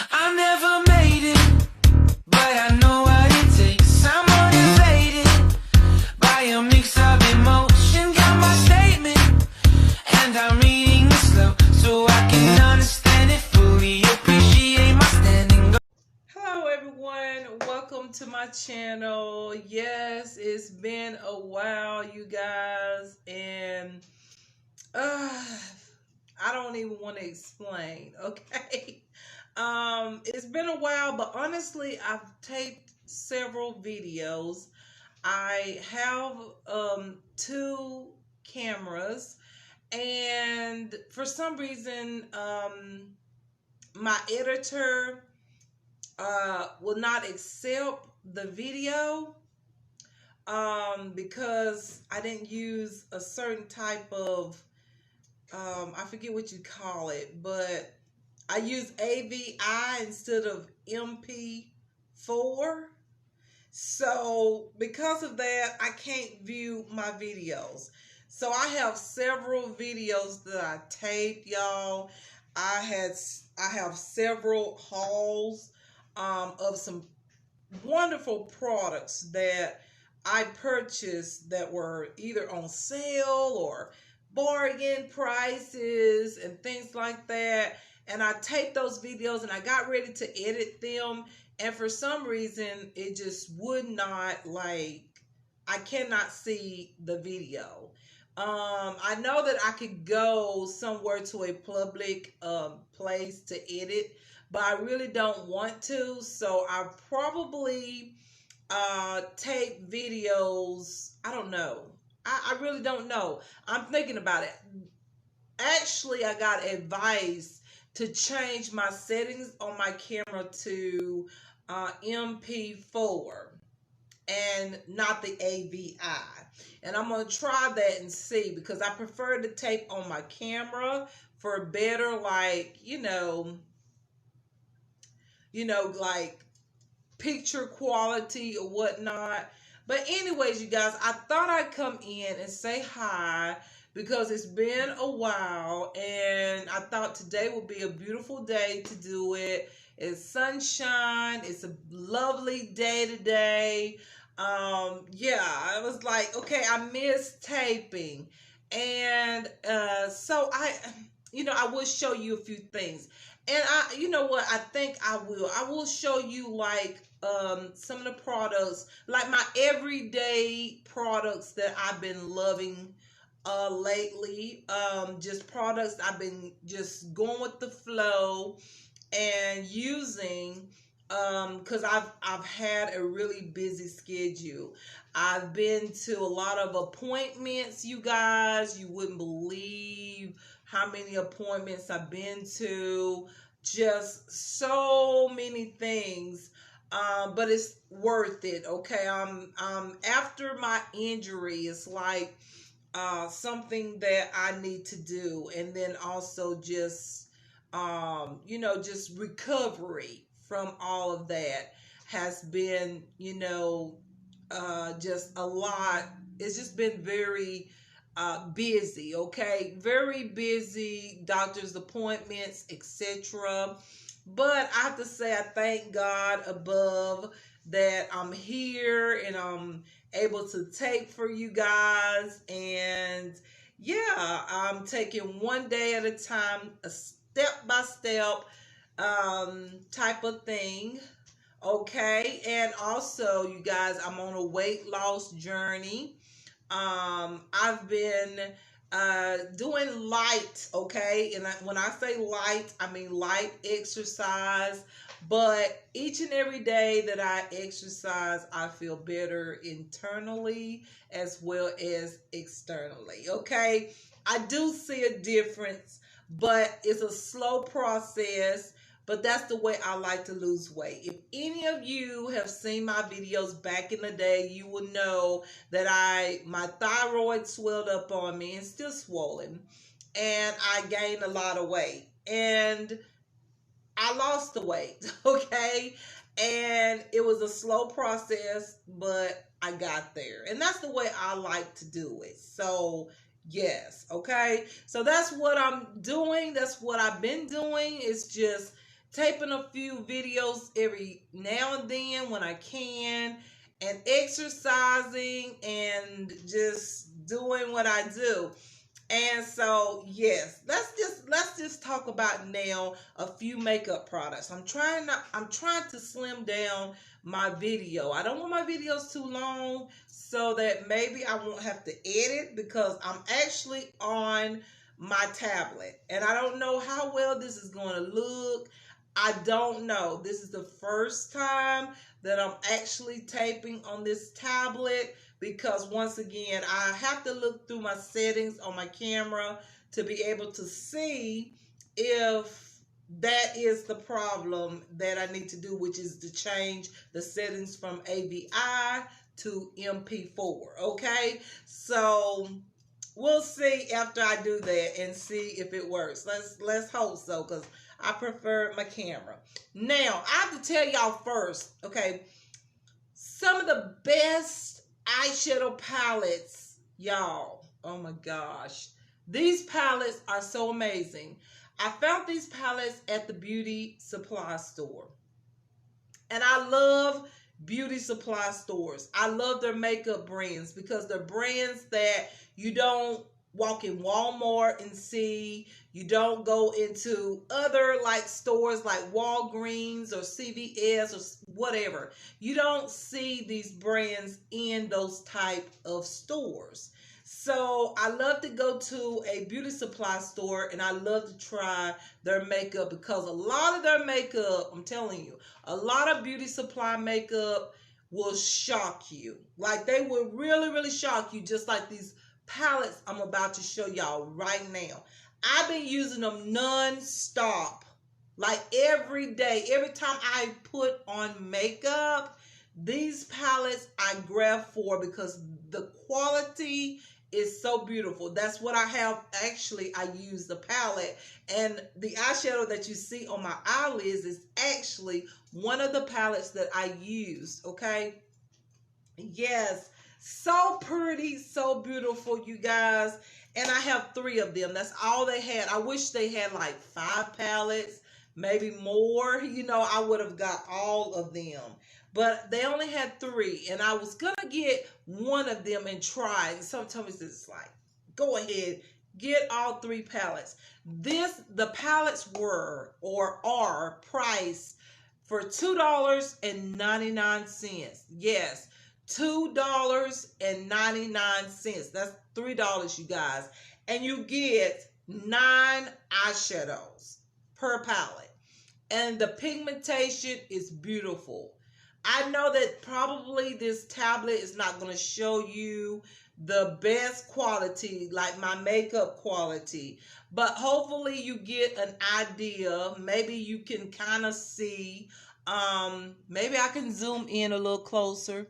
I never made it, but I know what it takes. I'm motivated by a mix of emotion. Got my statement, and I'm reading it slow so I can understand it fully. Appreciate my standing. Hello everyone, welcome to my channel. Yes, it's been a while, you guys, and I don't even want to explain, okay? It's been a while, but honestly, I've taped several videos. I have two cameras, and for some reason, my editor will not accept the video because I didn't use a certain type of I forget what you call it, but I use AVI instead of MP4. So because of that, I can't view my videos. So I have several videos that I taped, y'all. I have several hauls of some wonderful products that I purchased that were either on sale or bargain prices and things like that. And I taped those videos and I got ready to edit them. And for some reason, it just would not, like, I cannot see the video. I know that I could go somewhere to a public place to edit, but I really don't want to. So I probably tape videos. I don't know. I really don't know. I'm thinking about it. Actually, I got advice to change my settings on my camera to MP4 and not the AVI. And I'm going to try that and see, because I prefer to tape on my camera for better, like, like picture quality or whatnot. But anyways, you guys, I thought I'd come in and say hi because it's been a while, and I thought today would be a beautiful day to do it. It's sunshine. It's a lovely day today. Yeah, I was like, okay, I miss taping. And so I will show you a few things. And you know what? I think I will. I will show you, like, some of the products, like my everyday products that I've been loving lately. Just products I've been just going with the flow and using, because I've had a really busy schedule. I've been to a lot of appointments, you guys. You wouldn't believe how many appointments I've been to. Just so many things. But it's worth it, okay? After my injury, it's like something that I need to do, and then also just just recovery from all of that has been, just a lot. It's just been very busy, okay? Very busy, doctor's appointments, etc. But I have to say, I thank God above that I'm here and I'm able to tape for you guys. And yeah, I'm taking one day at a time, a step by step type of thing. Okay. And also, you guys, I'm on a weight loss journey. I've been doing light, okay? And when I say light, I mean light exercise. But each and every day that I exercise, I feel better internally as well as externally, okay? I do see a difference, but it's a slow process. But that's the way I like to lose weight. If any of you have seen my videos back in the day, you will know that my thyroid swelled up on me and still swollen, and I gained a lot of weight, and I lost the weight. Okay, and it was a slow process, but I got there, and that's the way I like to do it. So yes, okay, so that's what I'm doing. That's what I've been doing. It's just taping a few videos every now and then when I can, and exercising and just doing what I do. And so, yes, let's just talk about now a few makeup products. I'm trying to slim down my video. I don't want my videos too long so that maybe I won't have to edit, because I'm actually on my tablet and I don't know how well this is going to look. I don't know. This is the first time that I'm actually taping on this tablet, because once again, I have to look through my settings on my camera to be able to see if that is the problem that I need to do, which is to change the settings from AVI to MP4. Okay, so we'll see after I do that and see if it works. Let's hope so, because I prefer my camera. Now I have to tell y'all first, okay, some of the best eyeshadow palettes, y'all. Oh my gosh. These palettes are so amazing. I found these palettes at the beauty supply store. And I love beauty supply stores. I love their makeup brands because they're brands that you don't walk in Walmart and see. You don't go into other like stores like Walgreens or CVS or whatever. You don't see these brands in those type of stores. So I love to go to a beauty supply store and I love to try their makeup, because a lot of their makeup, I'm telling you, a lot of beauty supply makeup will shock you. Like, they will really, really shock you, just like these palettes I'm about to show y'all right now. I've been using them non-stop, like every day. Every time I put on makeup, these palettes I grab for, because the quality is so beautiful. That's what I have. Actually, I use the palette, and the eyeshadow that you see on my eyelids is actually one of the palettes that I used. Okay, yes, so pretty, so beautiful, you guys. And I have 3 of them. That's all they had. I wish they had like 5 palettes, maybe more. You know, I would have got all of them. But they only had 3, and I was gonna get one of them and try. And sometimes it's like, go ahead, get all 3 palettes. The palettes were or are priced for $2.99. Yes, $2.99. That's $3, you guys. And you get 9 eyeshadows per palette. And the pigmentation is beautiful. I know that probably this tablet is not going to show you the best quality, like my makeup quality, but hopefully you get an idea. Maybe you can kind of see. Maybe I can zoom in a little closer.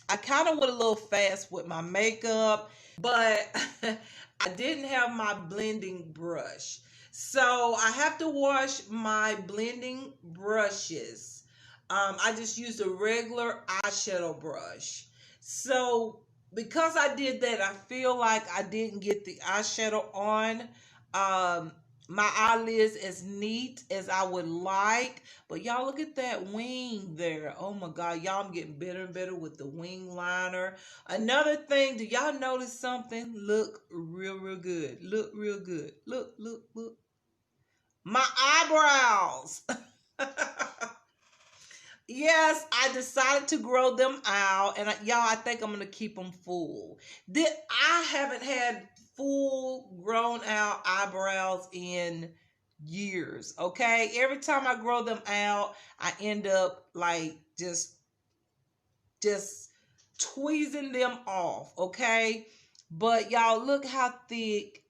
I kind of went a little fast with my makeup, but I didn't have my blending brush. So I have to wash my blending brushes. I just used a regular eyeshadow brush. So because I did that, I feel like I didn't get the eyeshadow on my eyelids as neat as I would like. But y'all, look at that wing there. Oh my God, y'all, I'm getting better and better with the wing liner. Another thing, do y'all notice something? Look real, real good. Look real good. Look, look, look. My eyebrows. Yes, I decided to grow them out, and y'all, I think I'm gonna keep them full. I haven't had full grown out eyebrows in years. Okay, every time I grow them out, I end up like just tweezing them off. Okay, but y'all, look how thick.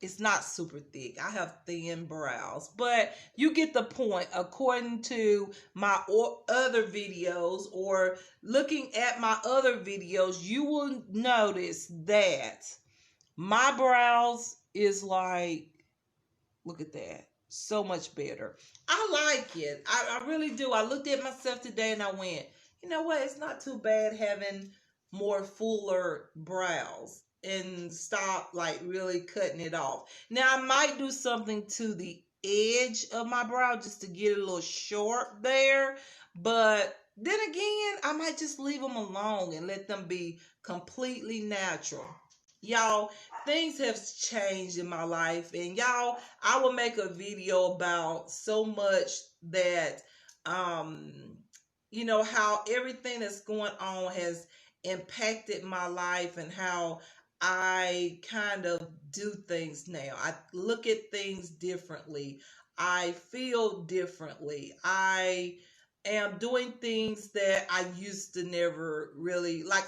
It's not super thick. I have thin brows, but you get the point. According to my other videos, or looking at my other videos, you will notice that my brows is like, look at that. So much better. I like it. I really do. I looked at myself today and I went, you know what? It's not too bad having more fuller brows and stop like really cutting it off. Now I might do something to the edge of my brow just to get it a little sharp there. But then again, I might just leave them alone and let them be completely natural. Y'all, things have changed in my life, and y'all, I will make a video about so much that um how everything that's going on has impacted my life, and how I kind of do things now. I look at things differently. I feel differently. I am doing things that I used to never really like.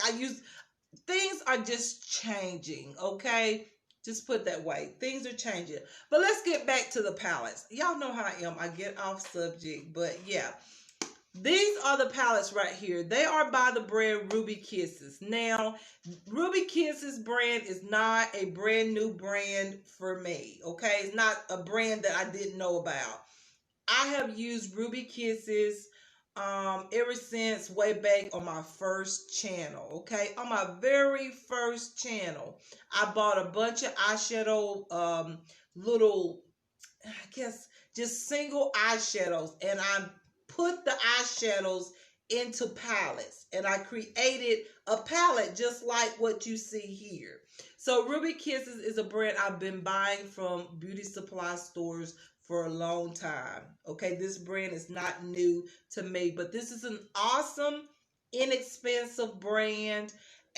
Things are just changing, okay? Just put that way. Things are changing. But let's get back to the palettes. Y'all know how I am. I get off subject, but yeah. These are the palettes right here. They are by the brand Ruby Kisses. Now, Ruby Kisses brand is not a brand new brand for me, okay? It's not a brand that I didn't know about. I have used Ruby Kisses ever since way back on my first channel, okay? On my very first channel, I bought a bunch of eyeshadow little, I guess, just single eyeshadows, and I put the eyeshadows into palettes, and I created a palette just like what you see here. So Ruby Kisses is a brand I've been buying from beauty supply stores for a long time. Okay, this brand is not new to me, but this is an awesome, inexpensive brand,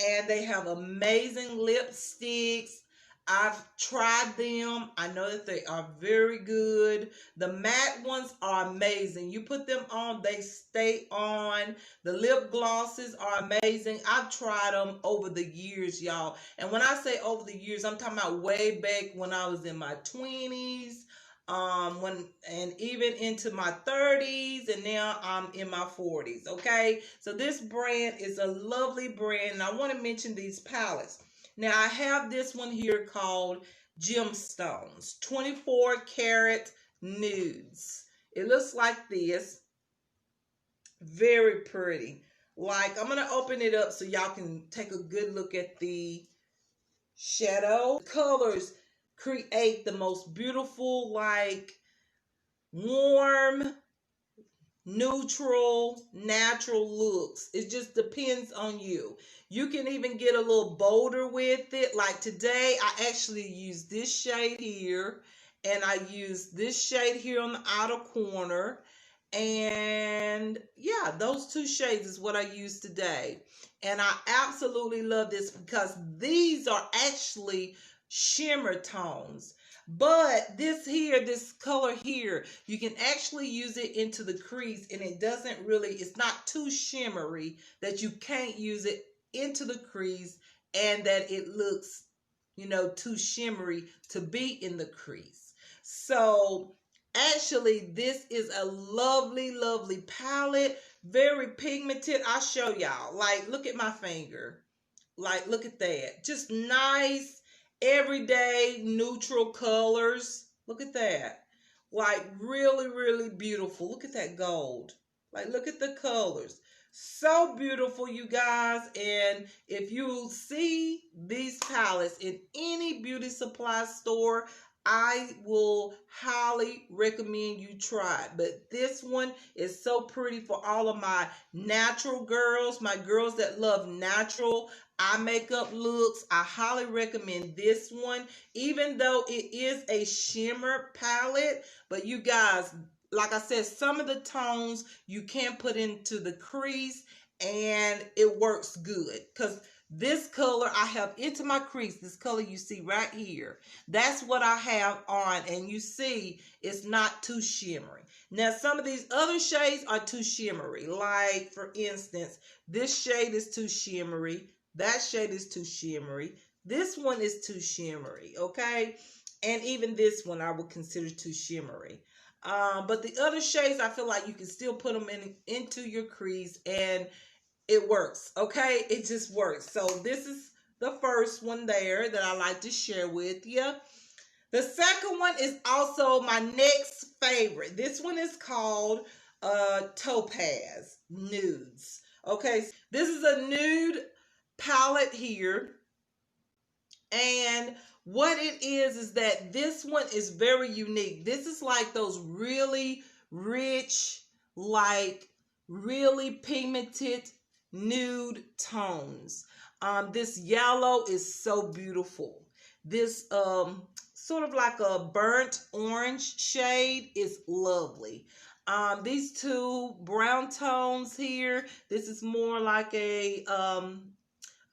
and they have amazing lipsticks. I've tried them. I know that they are very good. The matte ones are amazing. You put them on, they stay on. The lip glosses are amazing. I've tried them over the years, y'all. And when I say over the years, I'm talking about way back when I was in my 20s, and even into my 30s, and now I'm in my 40s. Okay, so this brand is a lovely brand, and I want to mention these palettes. Now I have this one here called Gemstones 24 Karat Nudes. It looks like this. Very pretty. Like, I'm going to open it up so y'all can take a good look at the shadow. The colors create the most beautiful, like, warm, neutral, natural looks. It just depends on you. You can even get a little bolder with it. Like today, I actually used this shade here, and I used this shade here on the outer corner. And yeah, those two shades is what I used today. And I absolutely love this because these are actually shimmer tones. But this color here, you can actually use it into the crease, and it's not too shimmery that you can't use it into the crease, and that it looks, too shimmery to be in the crease. So actually, this is a lovely, lovely palette, very pigmented. I'll show y'all. Like, look at my finger. Like, look at that. Just nice, everyday, neutral colors. Look at that. Like, really, really beautiful. Look at that gold. Like, look at the colors. So beautiful, you guys. And if you see these palettes in any beauty supply store, I will highly recommend you try it. But this one is so pretty for all of my natural girls, my girls that love natural eye makeup looks. I highly recommend this one, even though it is a shimmer palette. But you guys, like I said, some of the tones you can put into the crease, and it works good. Because this color I have into my crease, this color you see right here, that's what I have on, and you see it's not too shimmery. Now, some of these other shades are too shimmery. Like, for instance, this shade is too shimmery. That shade is too shimmery. This one is too shimmery, okay? And even this one I would consider too shimmery. But the other shades, I feel like you can still put them into your crease, and it works, okay? It just works. So this is the first one there that I like to share with you. The second one is also my next favorite. This one is called Topaz Nudes. Okay, this is a nude palette here. And What it is that this one is very unique. This is like those really rich, like really pigmented nude tones. This yellow is so beautiful. This sort of like a burnt orange shade is lovely. These two brown tones here, this is more like a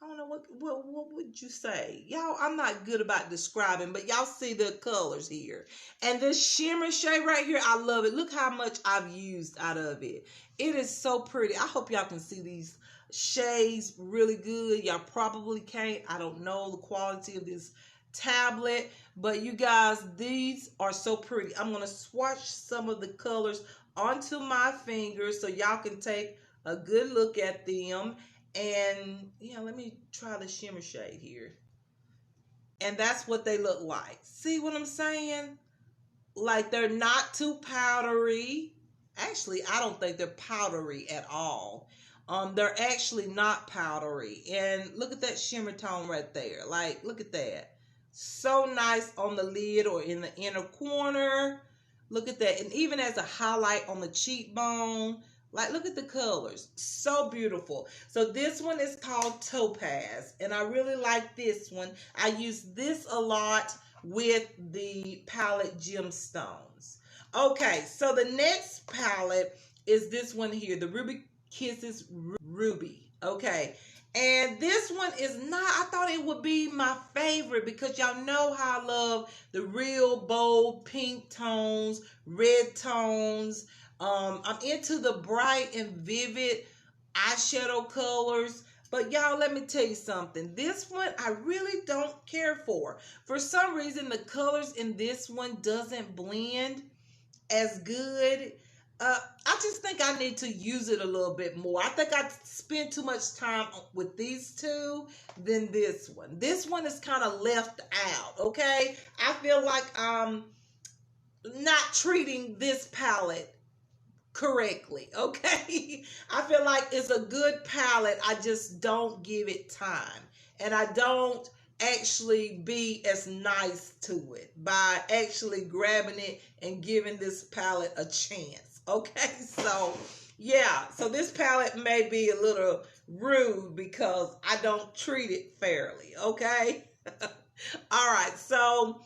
I don't know what would you say, y'all. I'm not good about describing, but y'all see the colors here, and this shimmer shade right here, I love it. Look how much I've used out of it. It is so pretty. I hope y'all can see these shades really good. Y'all probably can't. I don't know the quality of this tablet, but you guys, these are so pretty. I'm gonna swatch some of the colors onto my fingers so y'all can take a good look at them. And yeah, let me try the shimmer shade here. And that's what they look like. See what I'm saying? Like they're not too powdery. Actually, I don't think they're powdery at all. They're actually not powdery. And look at that shimmer tone right there. Like, look at that. So nice on the lid or in the inner corner. Look at that. And even as a highlight on the cheekbone. Like, look at the colors. So beautiful. So this one is called Topaz. And I really like this one. I use this a lot with the palette Gemstones. Okay, so the next palette is this one here. The Ruby Kisses Ruby. Okay. And this one is not, I thought it would be my favorite because y'all know how I love the real bold pink tones, red tones. I'm into the bright and vivid eyeshadow colors. But y'all, let me tell you something. This one I really don't care for. For some reason, the colors in this one doesn't blend as good. I just think I need to use it a little bit more. I think I spend too much time with these two than this one. This one is kind of left out, okay? I feel like I'm not treating this palette correctly, okay? I feel like it's a good palette. I just don't give it time. And I don't actually be as nice to it by actually grabbing it and giving this palette a chance. Okay, so yeah, so this palette may be a little rude because I don't treat it fairly, okay? All right, so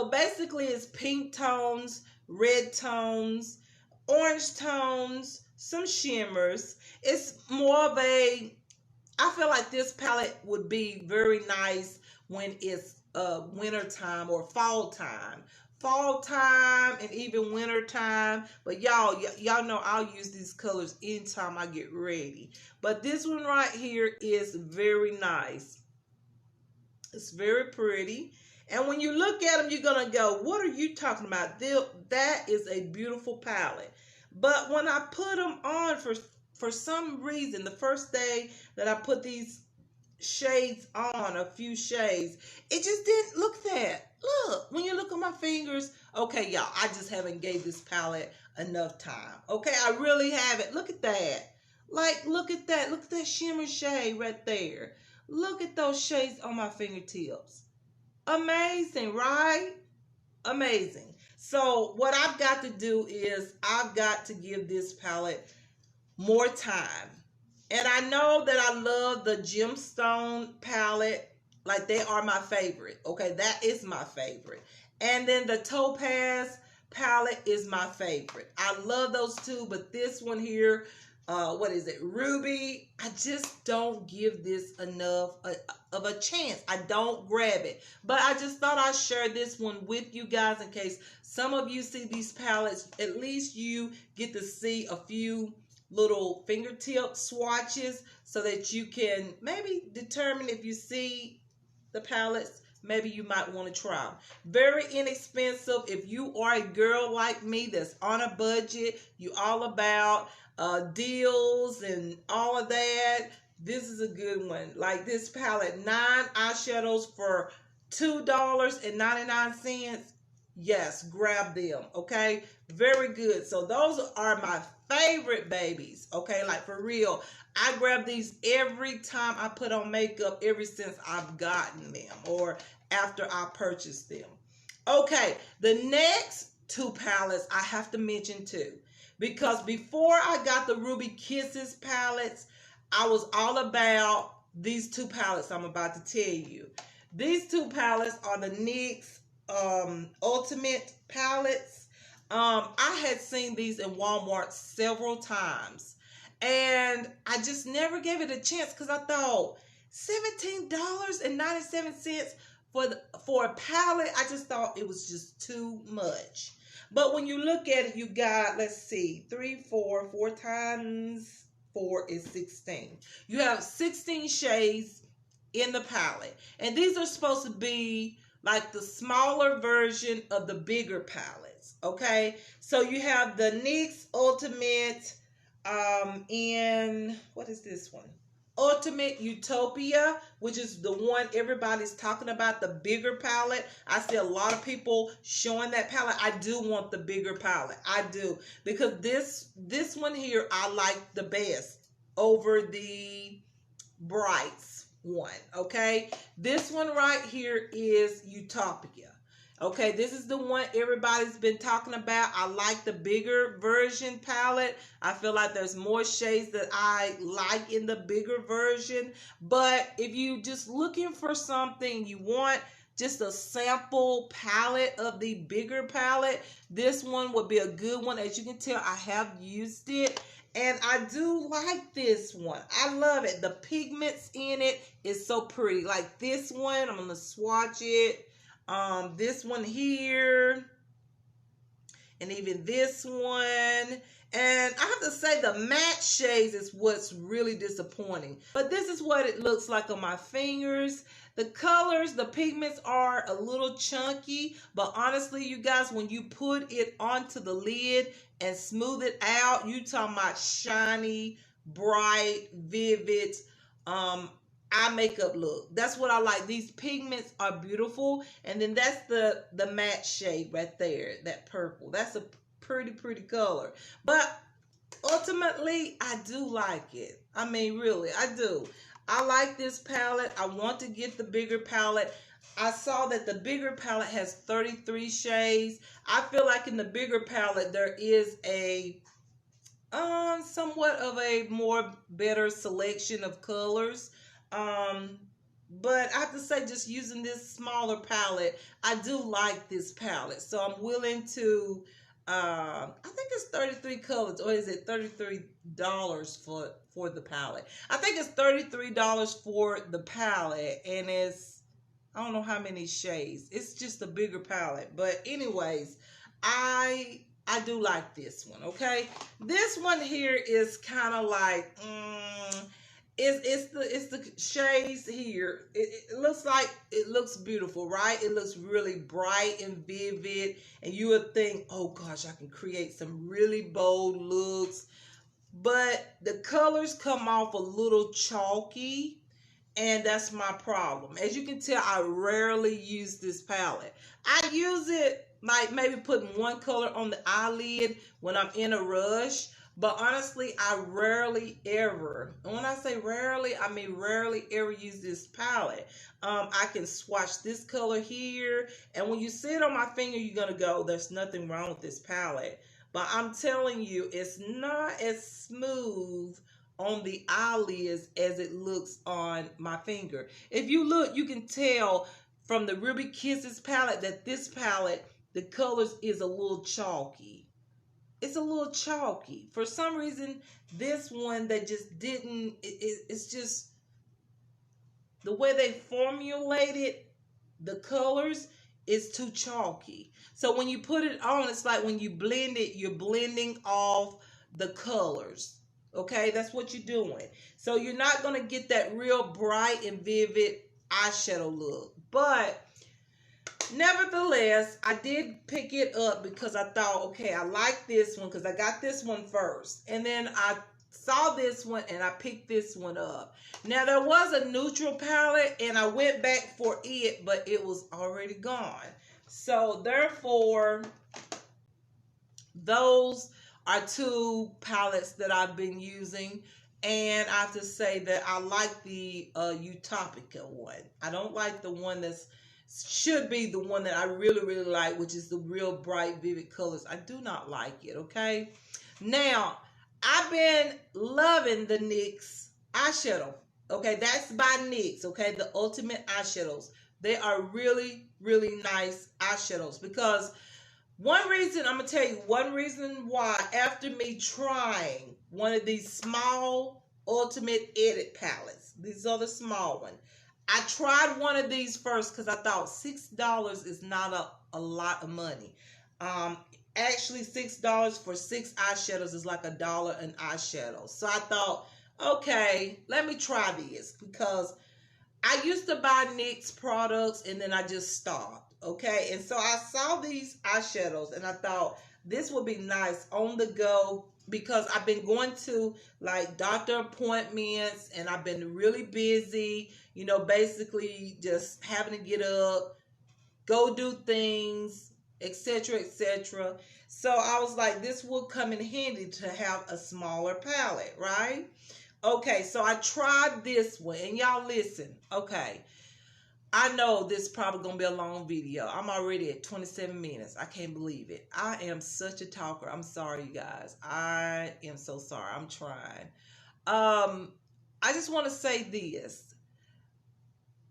basically it's pink tones, red tones, orange tones, some shimmers. It's more of a, I feel like this palette would be very nice when it's winter time or fall time. Fall time and even winter time. But y'all know I'll use these colors anytime I get ready. But this one right here is very nice. It's very pretty. And when you look at them, you're going to go, what are you talking about? That is a beautiful palette. But when I put them on, for some reason, the first day that I put these shades on, a few shades, it just didn't look that. Look, when you look at my fingers, okay, y'all, I just haven't gave this palette enough time. Okay, I really haven't. Look at that. Like, look at that. Look at that shimmer shade right there. Look at those shades on my fingertips. Amazing, right? Amazing. So what I've got to do is I've got to give this palette more time. And I know that I love the Gemstone palette. Like, they are my favorite. Okay, that is my favorite. And then the Topaz palette is my favorite. I love those two, but this one here, what is it, Ruby, I just don't give this enough of a chance. I don't grab it. But I just thought I'd share this one with you guys in case some of you see these palettes. At least you get to see a few little fingertip swatches so that you can maybe determine if you see the palettes, maybe you might want to try them. Very inexpensive. If you are a girl like me that's on a budget, you all about deals and all of that, this is a good one. Like this palette, 9 eyeshadows for $2.99. Yes, grab them, okay? Very good. So those are my favorite babies, okay? Like, for real. I grab these every time I put on makeup ever since I've gotten them, or after I purchased them. Okay, the next two palettes I have to mention too, because before I got the Ruby Kisses palettes, I was all about these two palettes I'm about to tell you. These two palettes are the NYX Ultimate palettes. I had seen these in Walmart several times, and I just never gave it a chance because I thought $17.97 for a palette. I just thought it was just too much. But when you look at it, you got, let's see, 4 times 4 is 16. You have 16 shades in the palette, and these are supposed to be like the smaller version of the bigger palettes. Okay, so you have the NYX Ultimate in, what is this one? Ultimate Utopia, which is the one everybody's talking about, the bigger palette. I see a lot of people showing that palette. I do want the bigger palette. I do, because this one here I like the best over the Brights one. Okay, this one right here is Utopia. Okay, this is the one everybody's been talking about. I like the bigger version palette. I feel like there's more shades that I like in the bigger version. But if you just looking for something, you want just a sample palette of the bigger palette, this one would be a good one. As you can tell, I have used it, and I do like this one. I love it. The pigments in it is so pretty. Like this one, I'm going to swatch it. This one here, and even this one. And I have to say the matte shades is what's really disappointing. But this is what it looks like on my fingers. The colors, the pigments are a little chunky, but honestly, you guys, when you put it onto the lid and smooth it out, you talking about shiny, bright, vivid, eye makeup look. That's what I like. These pigments are beautiful. And then that's the matte shade right there, that purple. That's a pretty color. But ultimately, I do like it. I mean, really, I do. I like this palette. I want to get the bigger palette. I saw that the bigger palette has 33 shades. I feel like in the bigger palette, there is a somewhat of a more better selection of colors. But I have to say, just using this smaller palette, I do like this palette. So I'm willing to, I think it's 33 colors, or is it $33 for the palette? I think it's $33 for the palette, and it's, I don't know how many shades. It's just a bigger palette. But anyways, I do like this one, okay? This one here is kind of like, it's the shades here. It looks like, it looks beautiful, right? It looks really bright and vivid, and you would think, oh gosh, I can create some really bold looks. But the colors come off a little chalky, and that's my problem. As you can tell, I rarely use this palette. I use it like maybe putting one color on the eyelid when I'm in a rush. But honestly, I rarely ever, and when I say rarely, I mean rarely ever use this palette. I can swatch this color here, and when you see it on my finger, you're going to go, there's nothing wrong with this palette. But I'm telling you, it's not as smooth on the eyelids as it looks on my finger. If you look, you can tell from the Ruby Kisses palette that this palette, the colors is a little chalky. It's a little chalky. For some reason, this one that just didn't, it's just the way they formulated the colors is too chalky. So when you put it on, it's like when you blend it, you're blending off the colors. Okay, that's what you're doing. So you're not going to get that real bright and vivid eyeshadow look. But nevertheless, I did pick it up because I thought, okay, I like this one because I got this one first. And then I saw this one and I picked this one up. Now, there was a neutral palette and I went back for it, but it was already gone. So therefore, those are two palettes that I've been using. And I have to say that I like the Utopica one. I don't like the one that's should be the one that I really, really like, which is the real bright, vivid colors. I do not like it, okay? Now, I've been loving the NYX eyeshadow. Okay, that's by NYX, okay? The Ultimate Eyeshadows. They are really, really nice eyeshadows because one reason, I'm going to tell you one reason why, after me trying one of these small Ultimate Edit palettes, these are the small one. I tried one of these first because I thought $6 is not a lot of money. Actually, $6 for 6 eyeshadows is like $1 an eyeshadow. So I thought, okay, let me try this because I used to buy NYX products and then I just stopped. Okay, and so I saw these eyeshadows and I thought this would be nice on the go because I've been going to like doctor appointments and I've been really busy, you know, basically just having to get up, go do things, etc., etc. So I was like, this will come in handy to have a smaller palette, right? Okay, so I tried this one, and y'all listen. Okay, I know this is probably going to be a long video. I'm already at 27 minutes. I can't believe it. I am such a talker. I'm sorry, you guys. I am so sorry. I'm trying. I just want to say this.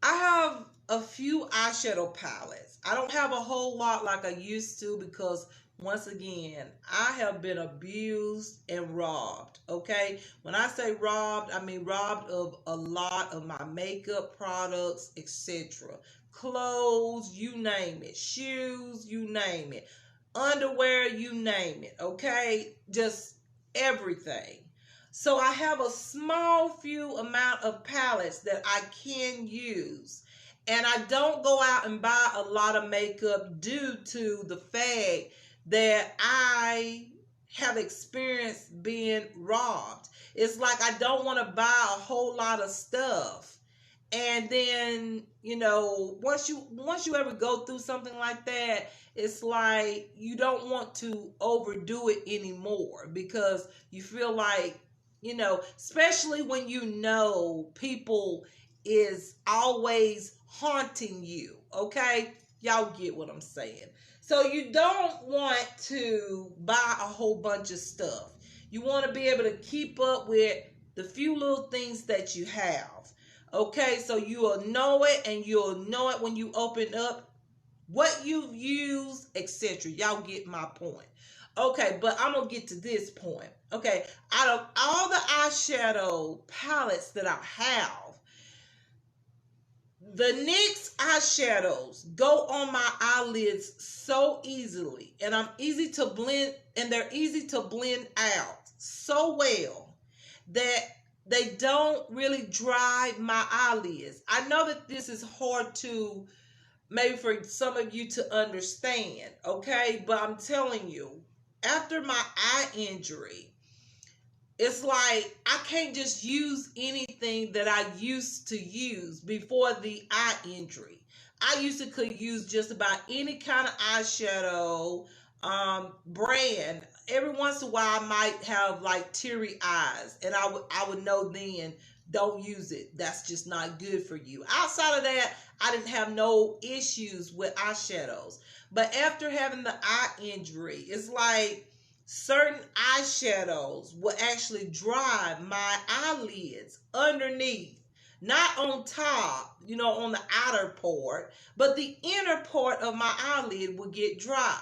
I have a few eyeshadow palettes. I don't have a whole lot like I used to because once again, I have been abused and robbed, okay? When I say robbed, I mean robbed of a lot of my makeup products, etc. Clothes, you name it. Shoes, you name it. Underwear, you name it, okay? Just everything. So I have a small few amount of palettes that I can use. And I don't go out and buy a lot of makeup due to the fact that I have experienced being robbed. It's like I don't want to buy a whole lot of stuff. And then, you know, once you ever go through something like that, it's like you don't want to overdo it anymore because you feel like, you know, especially when you know people is always haunting you, okay? Y'all get what I'm saying. So you don't want to buy a whole bunch of stuff. You want to be able to keep up with the few little things that you have. Okay, so you'll know it and you'll know it when you open up what you've used, etc. Y'all get my point. Okay, but I'm going to get to this point. Okay, out of all the eyeshadow palettes that I have, the NYX eyeshadows go on my eyelids so easily, and I'm easy to blend, and they're easy to blend out so well that they don't really dry my eyelids. I know that this is hard to maybe for some of you to understand, okay? But I'm telling you, after my eye injury, it's like I can't just use anything that I used to use before the eye injury. I used to could use just about any kind of eyeshadow brand. Every once in a while, I might have like teary eyes, and I would know then, don't use it. That's just not good for you. Outside of that, I didn't have no issues with eyeshadows. But after having the eye injury, it's like certain eyeshadows will actually dry my eyelids underneath, not on top, you know, on the outer part, but the inner part of my eyelid will get dry.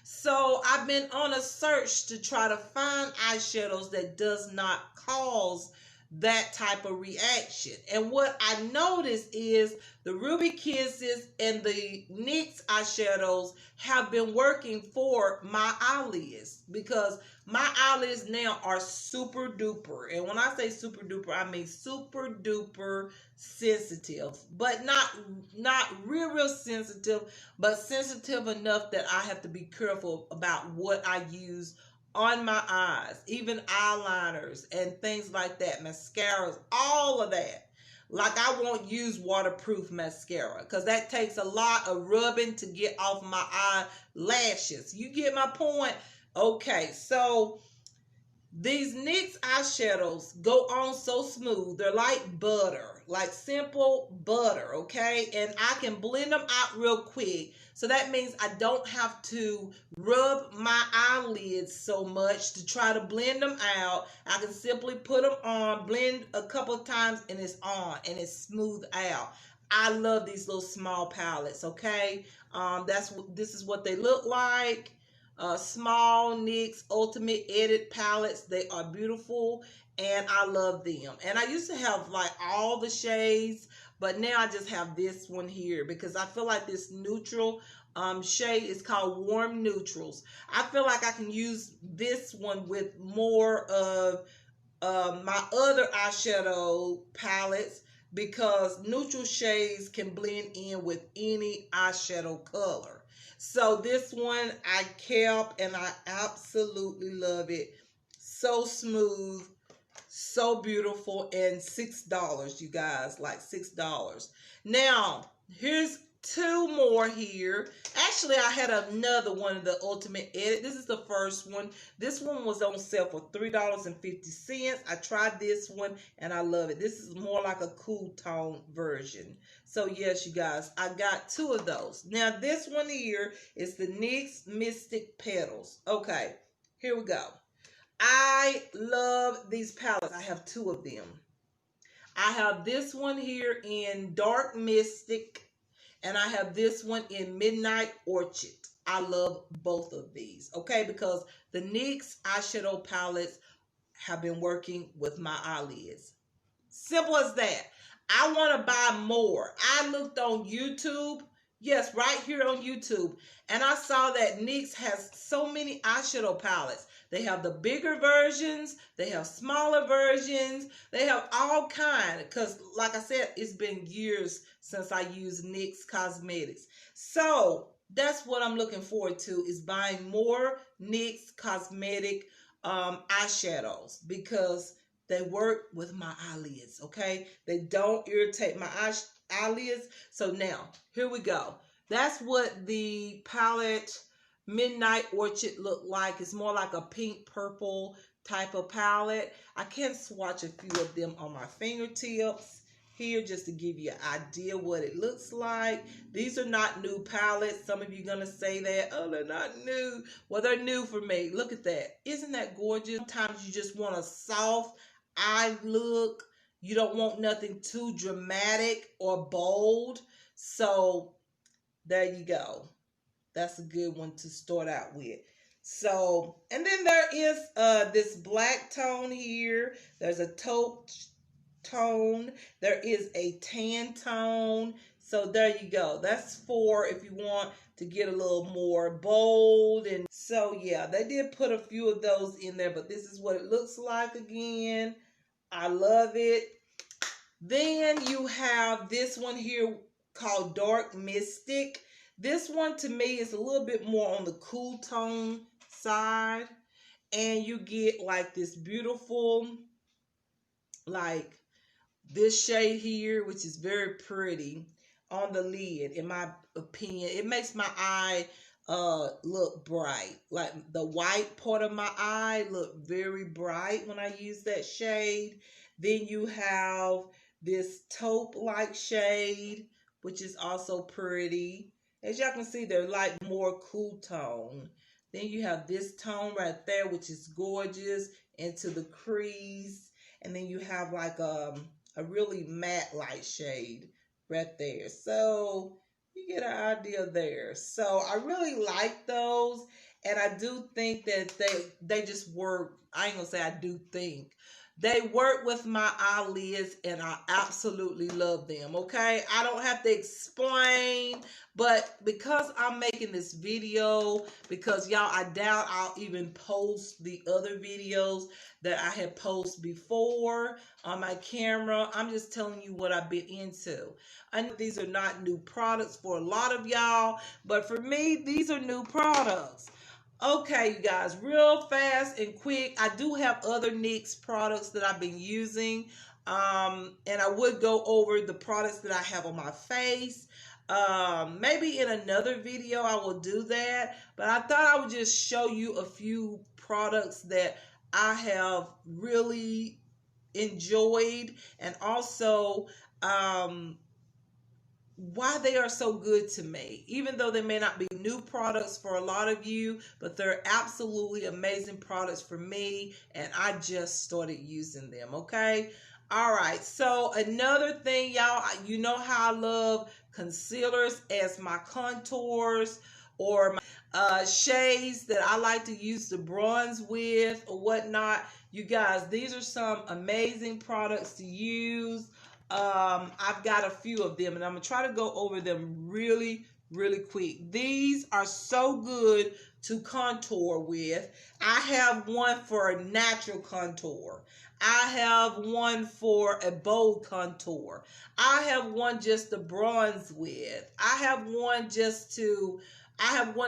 So I've been on a search to try to find eyeshadows that does not cause that type of reaction. And what I noticed is the Ruby Kisses and the NYX eyeshadows have been working for my eyelids because my eyelids now are super duper. And when I say super duper, I mean super duper sensitive, but not real sensitive, but sensitive enough that I have to be careful about what I use on my eyes, even eyeliners and things like that, mascaras, all of that. Like I won't use waterproof mascara because that takes a lot of rubbing to get off my eyelashes. You get my point? Okay, so These NYX eyeshadows go on so smooth. They're like butter, like simple butter, okay? And I can blend them out real quick. So that means I don't have to rub my eyelids so much to try to blend them out. I can simply put them on, blend a couple of times, and it's on, and it's smooth out. I love these little small palettes, okay? This is what they look like. Small NYX Ultimate Edit palettes. They are beautiful and I love them. And I used to have like all the shades, but now I just have this one here because I feel like this neutral shade is called Warm Neutrals. I feel like I can use this one with more of my other eyeshadow palettes because neutral shades can blend in with any eyeshadow color. So this one I kept and I absolutely love it. So smooth, so beautiful, and $6, you guys, like $6. Now, here's two more here. Actually, I had another one of the Ultimate Edit. This is the first one. This one was on sale for $3.50. I tried this one and I love it. This is more like a cool tone version. So yes, you guys, I got two of those. Now this one here is the NYX Mystic Petals. Okay, here we go. I love these palettes. I have two of them. I have this one here in Dark Mystic, and I have this one in Midnight Orchid. I love both of these, okay? Because the NYX eyeshadow palettes have been working with my eyelids. Simple as that. I want to buy more. I looked on YouTube. Yes, right here on YouTube. And I saw that NYX has so many eyeshadow palettes. They have the bigger versions. They have smaller versions. They have all kinds. Because like I said, it's been years since I used NYX Cosmetics. So that's what I'm looking forward to, is buying more NYX Cosmetic eyeshadows because they work with my eyelids, okay? They don't irritate my eyelids. So now, here we go. That's what the palette Midnight Orchid look like. It's more like a pink purple type of palette. I can swatch a few of them on my fingertips here just to give you an idea what it looks like. These are not new palettes. Some of you are going to say that, oh, they're not new. Well, they're new for me. Look at that. Isn't that gorgeous? Sometimes you just want a soft eye look. You don't want nothing too dramatic or bold. So there you go. That's a good one to start out with. So, and then there is this black tone here. There's a taupe tone. There is a tan tone. So there you go. That's for if you want to get a little more bold. And so yeah, they did put a few of those in there, but this is what it looks like again. I love it. Then you have this one here called Dark Mystic. This one to me is a little bit more on the cool tone side. And you get like this beautiful, like this shade here, which is very pretty on the lid, in my opinion. It makes my eye look bright. Like the white part of my eye look very bright when I use that shade. Then you have this taupe-like shade, which is also pretty. As y'all can see, they're like more cool tone. Then you have this tone right there, which is gorgeous, into the crease. And then you have like a really matte light shade right there. So you get an idea there. So I really like those. And I do think that they just work. I ain't gonna say I do think. They work with my eyelids and I absolutely love them, okay? I don't have to explain, but because I'm making this video, because y'all, I doubt I'll even post the other videos that I had posted before on my camera. I'm just telling you what I've been into. I know these are not new products for a lot of y'all, but for me, these are new products. Okay, you guys, real fast and quick. I do have other NYX products that I've been using. And I would go over the products that I have on my face. Maybe in another video I will do that. But I thought I would just show you a few products that I have really enjoyed, and also um, why they are so good to me, even though they may not be new products for a lot of you, but they're absolutely amazing products for me, and I just started using them. Okay. All right. So another thing, y'all, you know how I love concealers as my contours or my shades that I like to use the bronze with or whatnot. You guys, these are some amazing products to use. I've got a few of them, and I'm gonna try to go over them really quick. These are so good to contour with. I have one for a natural contour. I have one for a bold contour. I have one just to bronze with. I have one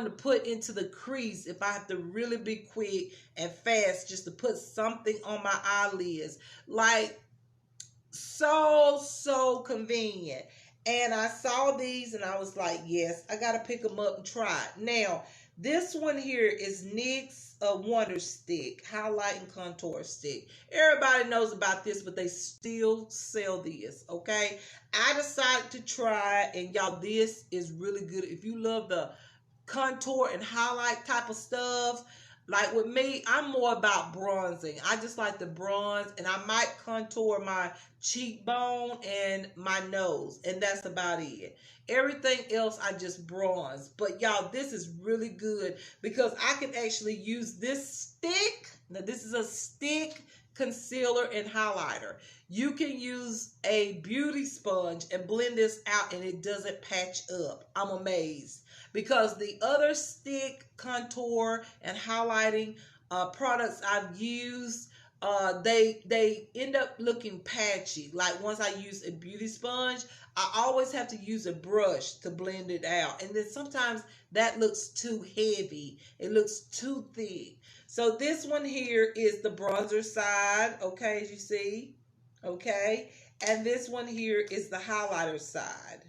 to put into the crease if I have to really be quick and fast just to put something on my eyelids. Like, so convenient. And I saw these and I was like, yes, I gotta pick them up and try it. Now this one here is NYX Wonder Stick Highlight and Contour Stick. Everybody knows about this, but they still sell this. Okay, I decided to try it, and y'all, this is really good if you love the contour and highlight type of stuff. Like with me, I'm more about bronzing. I just like the bronze, and I might contour my cheekbone and my nose, and that's about it. Everything else I just bronze. But y'all, this is really good because I can actually use this stick. Now this is a stick concealer and highlighter. You can use a beauty sponge and blend this out and it doesn't patch up. I'm amazed because the other stick contour and highlighting products I've used, they end up looking patchy. Like once I use a beauty sponge, I always have to use a brush to blend it out, and then sometimes that looks too heavy. It looks too thick. So this one here is the bronzer side, okay, as you see, okay, and this one here is the highlighter side.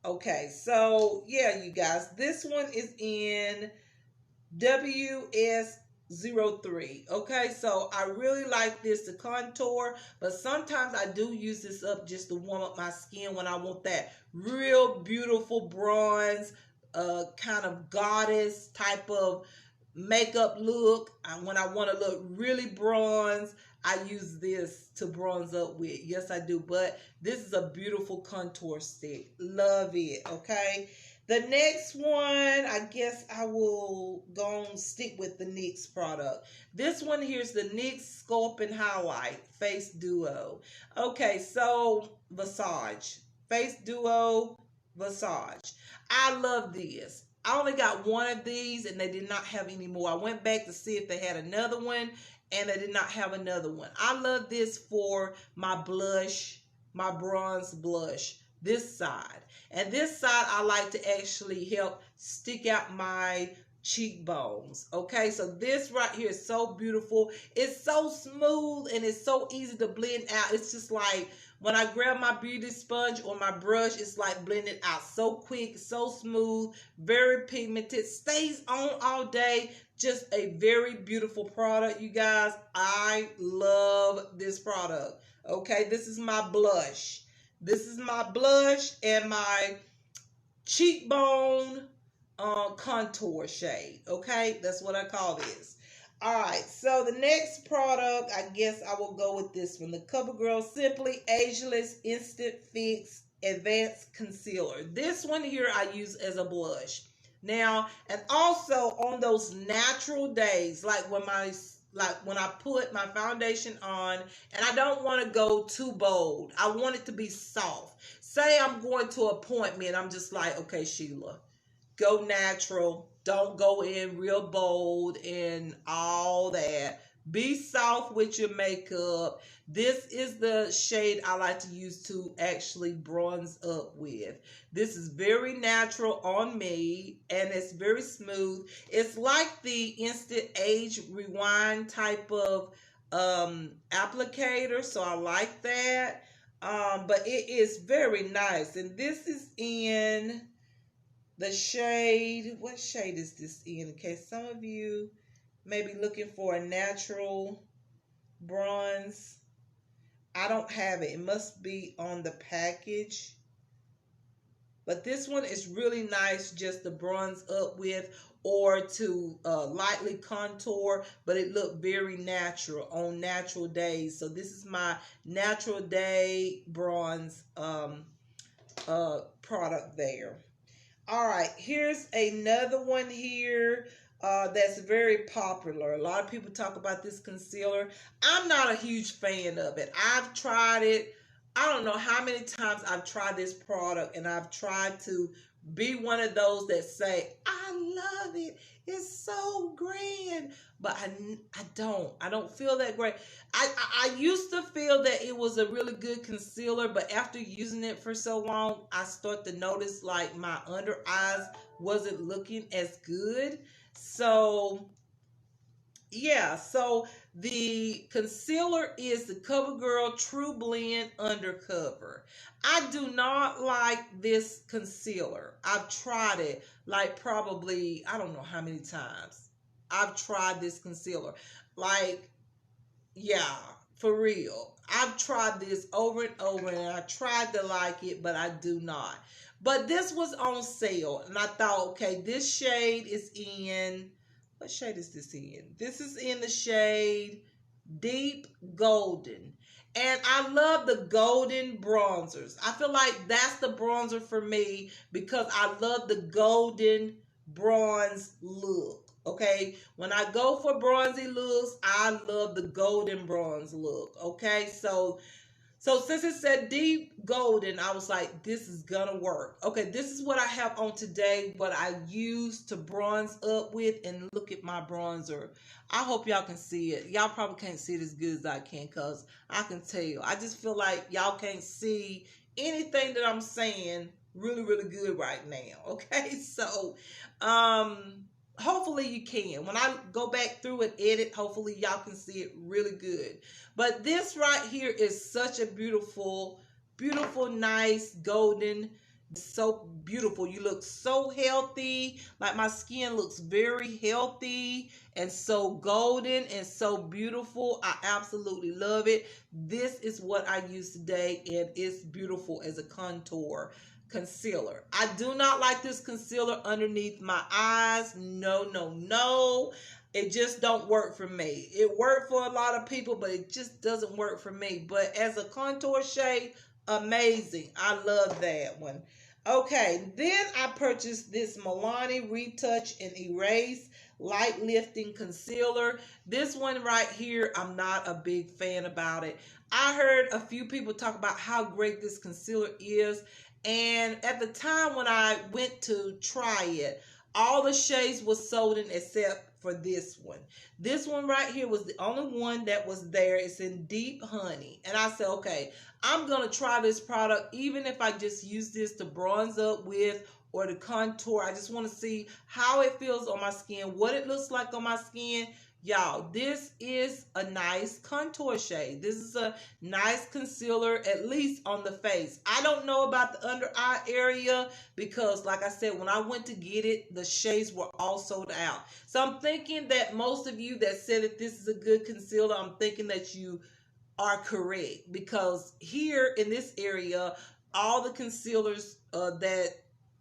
Okay, so yeah, you guys, this one is in WS03. Okay, so I really like this to contour, but sometimes I do use this up just to warm up my skin when I want that real beautiful bronze, kind of goddess type of makeup look. When I want to look really bronze, I use this to bronze up with. Yes, I do. But this is a beautiful contour stick. Love it. Okay. The next one, I guess I will go and stick with the NYX product. This one here is the NYX Sculpt and Highlight Face Duo. Okay, so Visage. Face Duo Visage. I love this. I only got one of these and they did not have any more. I went back to see if they had another one and they did not have another one. I love this for my blush, my bronze blush, this side. And this side I like to actually help stick out my cheekbones. Okay, so this right here is so beautiful. It's so smooth and it's so easy to blend out. It's just like when I grab my beauty sponge or my brush, it's like blending out so quick, so smooth, very pigmented, stays on all day. Just a very beautiful product, you guys. I love this product. Okay, this is my blush. This is my blush and my cheekbone contour shade. Okay, that's what I call this. All right, so the next product, I guess I will go with this one, the CoverGirl Simply Ageless Instant Fix Advanced Concealer. This one here I use as a blush. Now, and also on those natural days, like when I put my foundation on and I don't want to go too bold. I want it to be soft. Say I'm going to an appointment, I'm just like, okay, Sheila, go natural. Don't go in real bold and all that. Be soft with your makeup. This is the shade I like to use to actually bronze up with. This is very natural on me and it's very smooth. It's like the Instant Age Rewind type of applicator, so I like that. But it is very nice. And this is in the shade, what shade is this in case some of you maybe looking for a natural bronze. I don't have it. It must be on the package. But this one is really nice just to bronze up with or to lightly contour, but it looked very natural on natural days. So this is my natural day bronze product there. All right, here's another one here that's very popular. A lot of people talk about this concealer. I'm not a huge fan of it. I've tried it. I don't know how many times I've tried this product, and I've tried to be one of those that say, I love it. It's so grand. But I don't. I don't feel that great. I used to feel that it was a really good concealer, but after using it for so long, I start to notice like my under eyes wasn't looking as good. So yeah, so the concealer is the CoverGirl True Blend Undercover. I do not like this concealer. I've tried it like probably, I don't know how many times. I've tried this concealer. Like, yeah, for real. I've tried this over and over and I tried to like it, but I do not. But this was on sale and I thought, okay, this shade is in, what shade is this in? This is in the shade Deep Golden. And I love the golden bronzers. I feel like that's the bronzer for me because I love the golden bronze look. Okay, when I go for bronzy looks, I love the golden bronze look. Okay, so since it said deep golden, I was like, this is gonna work. Okay, this is what I have on today, what I use to bronze up with, and look at my bronzer. I hope y'all can see it. Y'all probably can't see it as good as I can because I can tell. I just feel like y'all can't see anything that I'm saying really, really good right now. Okay, so hopefully you can. When I go back through and edit, hopefully y'all can see it really good. But this right here is such a beautiful, beautiful, nice golden. So beautiful. You look so healthy. Like my skin looks very healthy and so golden and so beautiful. I absolutely love it. This is what I use today and it's beautiful as a contour concealer. I do not like this concealer underneath my eyes. No, no, no. It just don't work for me. It worked for a lot of people, but it just doesn't work for me. But as a contour shade, amazing. I love that one. Okay, then I purchased this Milani Retouch and Erase Light Lifting Concealer. This one right here, I'm not a big fan about it. I heard a few people talk about how great this concealer is. And at the time when I went to try it, all the shades was sold in except for this one. This one right here was the only one that was there. It's in Deep Honey. And I said, okay, I'm going to try this product even if I just use this to bronze up with or to contour. I just want to see how it feels on my skin, what it looks like on my skin. Y'all, this is a nice contour shade. This is a nice concealer, at least on the face. I don't know about the under eye area because, like I said, when I went to get it, the shades were all sold out. So I'm thinking that most of you that said that this is a good concealer, I'm thinking that you are correct because here in this area, all the concealers that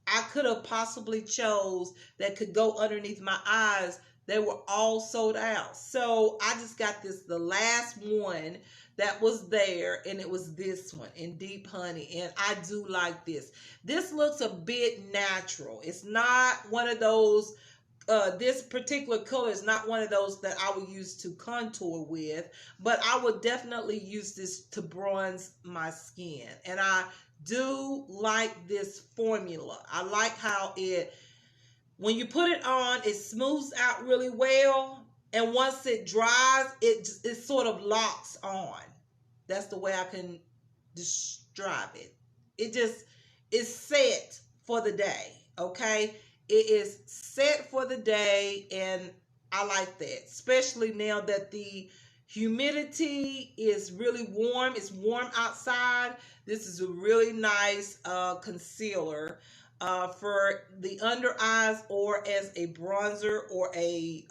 I could have possibly chose that could go underneath my eyes, they were all sold out. So I just got this, the last one that was there, and it was this one in Deep Honey. And I do like this. This looks a bit natural. It's not one of those, this particular color is not one of those that I would use to contour with, but I would definitely use this to bronze my skin. And I do like this formula. I like how it, when you put it on, it smooths out really well. And once it dries, it sort of locks on. That's the way I can describe it. It just is set for the day, okay? It is set for the day, and I like that. Especially now that the humidity is really warm. It's warm outside. This is a really nice concealer for the under eyes or as a bronzer or a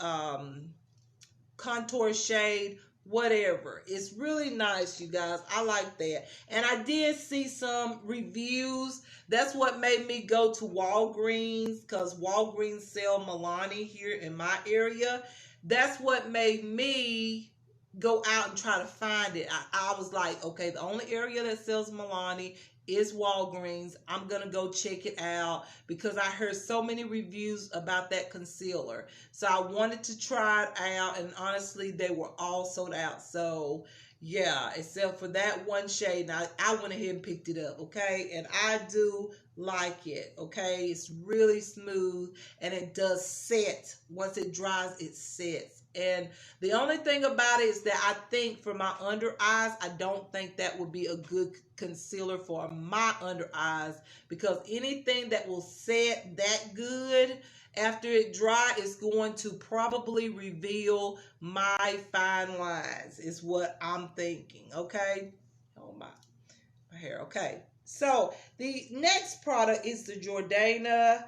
contour shade, whatever. It's really nice, you guys. I like that. And I did see some reviews. That's what made me go to Walgreens, because Walgreens sell Milani here in my area. That's what made me go out and try to find it. I was like, okay, the only area that sells Milani is Walgreens. I'm gonna go check it out because I heard so many reviews about that concealer. So I wanted to try it out, and honestly, they were all sold out. So yeah, except for that one shade. Now I went ahead and picked it up, okay? And I do like it, okay? It's really smooth, and it does set. Once it dries, it sets. And the only thing about it is that I think for my under eyes, I don't think that would be a good concealer for my under eyes, because anything that will set that good after it dry is going to probably reveal my fine lines, is what I'm thinking, okay? Oh, my hair, okay. So the next product is the Jordana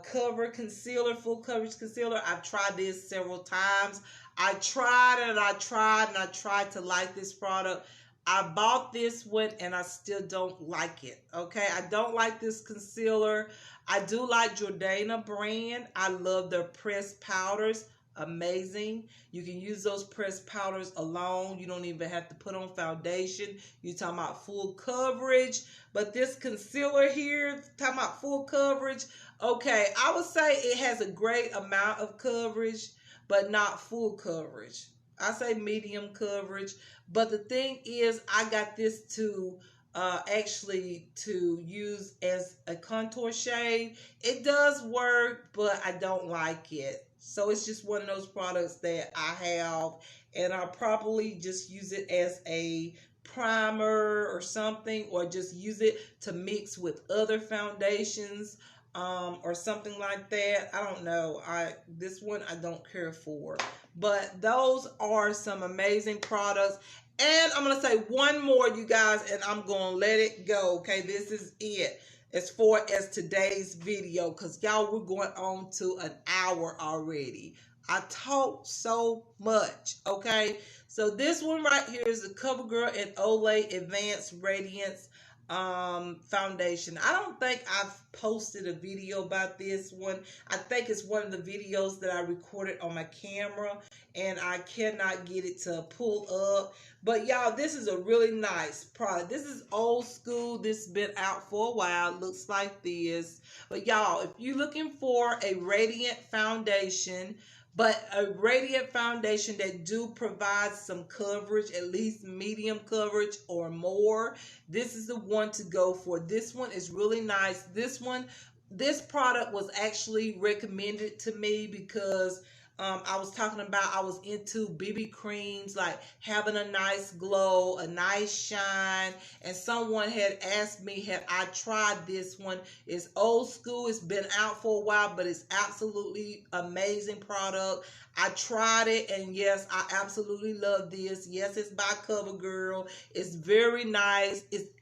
cover concealer, full coverage concealer. I've tried this several times. I tried and I tried and I tried to like this product. I bought this one and I still don't like it. Okay, I don't like this concealer. I do like Jordana brand. I love their pressed powders. Amazing. You can use those pressed powders alone. You don't even have to put on foundation. You're talking about full coverage. But this concealer here, talking about full coverage, okay, I would say it has a great amount of coverage, but not full coverage. I say medium coverage. But the thing is, I got this to actually to use as a contour shade. It does work, but I don't like it. So it's just one of those products that I have, and I'll probably just use it as a primer or something, or just use it to mix with other foundations or something like that. I don't know. This one I don't care for. But those are some amazing products. And I'm going to say one more, you guys, and I'm going to let it go. Okay, this is it as far as today's video, because y'all, we're going on to an hour already. I talk so much, okay? So this one right here is the CoverGirl and Olay Advanced Radiance foundation. I don't think I've posted a video about this one. I think it's one of the videos that I recorded on my camera, and I cannot get it to pull up. But y'all, this is a really nice product. This is old school. This has been out for a while. It looks like this. But y'all, if you're looking for a radiant foundation, but a radiant foundation that do provide some coverage, at least medium coverage or more, this is the one to go for. This one is really nice. This product was actually recommended to me because I was talking about I was into BB creams, like having a nice glow, a nice shine, and someone had asked me, have I tried this one? It's old school. It's been out for a while, but it's absolutely amazing product. I tried it, and yes, I absolutely love this. Yes, it's by CoverGirl. It's very nice. It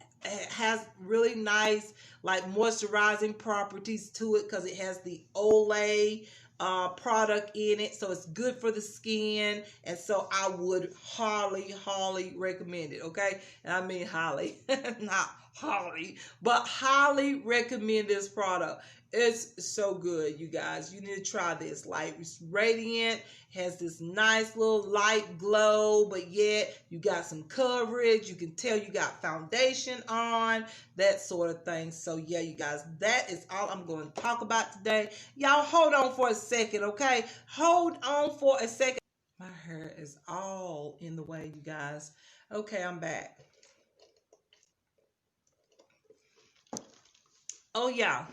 has really nice like moisturizing properties to it because it has the Olay product in it, so it's good for the skin, and so I would highly recommend it. Okay, and I mean highly, not highly, but highly recommend this product. It's so good, you guys. You need to try this. Like, it's radiant, has this nice little light glow, but yet you got some coverage. You can tell you got foundation on, that sort of thing. So yeah, you guys, that is all I'm going to talk about today. Y'all hold on for a second, okay? Hold on for a second. My hair is all in the way, you guys. Okay, I'm back. Oh yeah.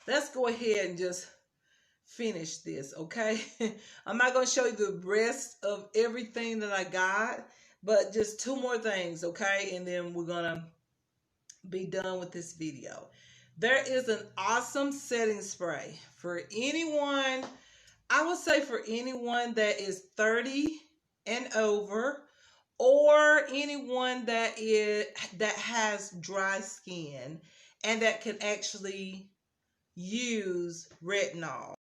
Let's go ahead and just finish this, okay? I'm not going to show you the rest of everything that I got, but just two more things, okay? And then we're going to be done with this video. There is an awesome setting spray for anyone, I would say for anyone that is 30 and over, or anyone that has dry skin and that can actually use retinol.